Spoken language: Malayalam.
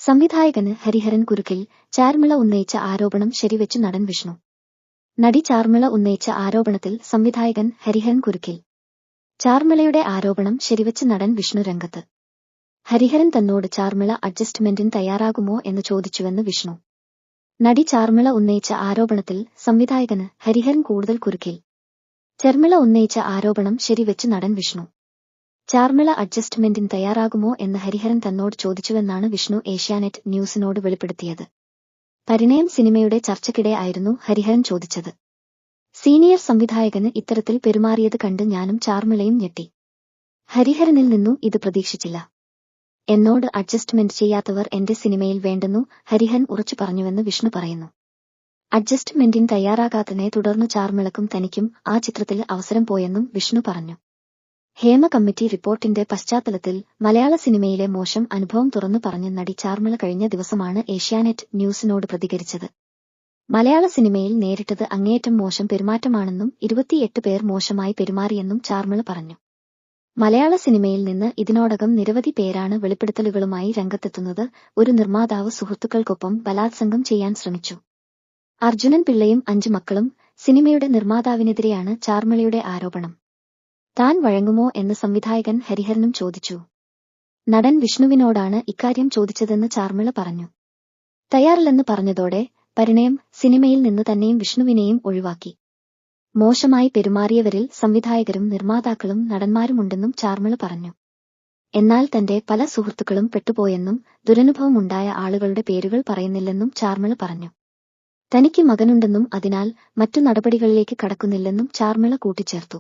സംവിധായകന് ഹരിഹരൻ കുരുക്കിൽ ചാർമിള ഉന്നയിച്ച ആരോപണം ശരിവെച്ചു നടൻ വിഷ്ണു. നടി ചാർമിള ഉന്നയിച്ച ആരോപണത്തിൽ സംവിധായകൻ ഹരിഹരൻ കുരുക്കിൽ. ചാർമിളയുടെ ആരോപണം ശരിവെച്ച് നടൻ വിഷ്ണു രംഗത്ത്. ഹരിഹരൻ തന്നോട് ചാർമിള അഡ്ജസ്റ്റ്മെന്റിന് തയ്യാറാകുമോ എന്ന് ചോദിച്ചുവെന്ന് വിഷ്ണു. നടി ചാർമിള ഉന്നയിച്ച ആരോപണത്തിൽ സംവിധായകന് ഹരിഹരൻ കൂടുതൽ കുരുക്കിൽ. ചാർമിള ഉന്നയിച്ച ആരോപണം ശരിവെച്ച് നടൻ വിഷ്ണു. ചാർമിള അഡ്ജസ്റ്റ്മെന്റിന് തയ്യാറാകുമോ എന്ന് ഹരിഹരൻ തന്നോട് ചോദിച്ചുവെന്നാണ് വിഷ്ണു ഏഷ്യാനെറ്റ് ന്യൂസിനോട് വെളിപ്പെടുത്തിയത്. പരിണയം സിനിമയുടെ ചർച്ചയ്ക്കിടെ ആയിരുന്നു ഹരിഹരൻ ചോദിച്ചത്. സീനിയർ സംവിധായകന് ഇത്തരത്തിൽ പെരുമാറിയത് കണ്ട് ഞാനും ചാർമിളയും ഞെട്ടി. ഹരിഹരനിൽ നിന്നും ഇത് പ്രതീക്ഷിച്ചില്ല. എന്നോട് അഡ്ജസ്റ്റ്മെന്റ് ചെയ്യാത്തവർ എന്റെ സിനിമയിൽ വേണ്ടെന്നു ഹരിഹരൻ ഉറച്ചു പറഞ്ഞുവെന്ന് വിഷ്ണു പറയുന്നു. അഡ്ജസ്റ്റ്മെന്റിന് തയ്യാറാകാത്തതിനെ തുടർന്നു ചാർമിളക്കും തനിക്കും ആ ചിത്രത്തിൽ അവസരം പോയെന്നും വിഷ്ണു പറഞ്ഞു. ഹേമ കമ്മിറ്റി റിപ്പോർട്ടിന്റെ പശ്ചാത്തലത്തിൽ മലയാള സിനിമയിലെ മോശം അനുഭവം തുറന്നു പറഞ്ഞ് നടി ചാർമിള കഴിഞ്ഞ ദിവസമാണ് ഏഷ്യാനെറ്റ് ന്യൂസിനോട് പ്രതികരിച്ചത്. മലയാള സിനിമയിൽ നേരിട്ടത് അങ്ങേയറ്റം മോശം പെരുമാറ്റമാണെന്നും 28 പേർ മോശമായി പെരുമാറിയെന്നും ചാർമിള പറഞ്ഞു. മലയാള സിനിമയിൽ നിന്ന് ഇതിനോടകം നിരവധി പേരാണ് വെളിപ്പെടുത്തലുകളുമായി രംഗത്തെത്തുന്നത്. ഒരു നിർമ്മാതാവ് സുഹൃത്തുക്കൾക്കൊപ്പം ബലാത്സംഗം ചെയ്യാൻ ശ്രമിച്ചു. അർജുനൻ പിള്ളയും 5 മക്കളും. സിനിമയുടെ നിർമ്മാതാവിനെതിരെയാണ് ചാർമിളയുടെ ആരോപണം. താൻ വഴങ്ങുമോ എന്ന് സംവിധായകൻ ഹരിഹരനും ചോദിച്ചു. നടൻ വിഷ്ണുവിനോടാണ് ഇക്കാര്യം ചോദിച്ചതെന്ന് ചാർമിള പറഞ്ഞു. തയ്യാറില്ലെന്ന് പറഞ്ഞതോടെ പരിണയം സിനിമയിൽ നിന്ന് തന്നെയും വിഷ്ണുവിനെയും ഒഴിവാക്കി. മോശമായി പെരുമാറിയവരിൽ സംവിധായകരും നിർമ്മാതാക്കളും നടന്മാരുമുണ്ടെന്നും ചാർമിള പറഞ്ഞു. എന്നാൽ തന്റെ പല സുഹൃത്തുക്കളും പെട്ടുപോയെന്നും ദുരനുഭവമുണ്ടായ ആളുകളുടെ പേരുകൾ പറയുന്നില്ലെന്നും ചാർമിള പറഞ്ഞു. തനിക്ക് മകനുണ്ടെന്നും അതിനാൽ മറ്റു നടപടികളിലേക്ക് കടക്കുന്നില്ലെന്നും ചാർമിള കൂട്ടിച്ചേർത്തു.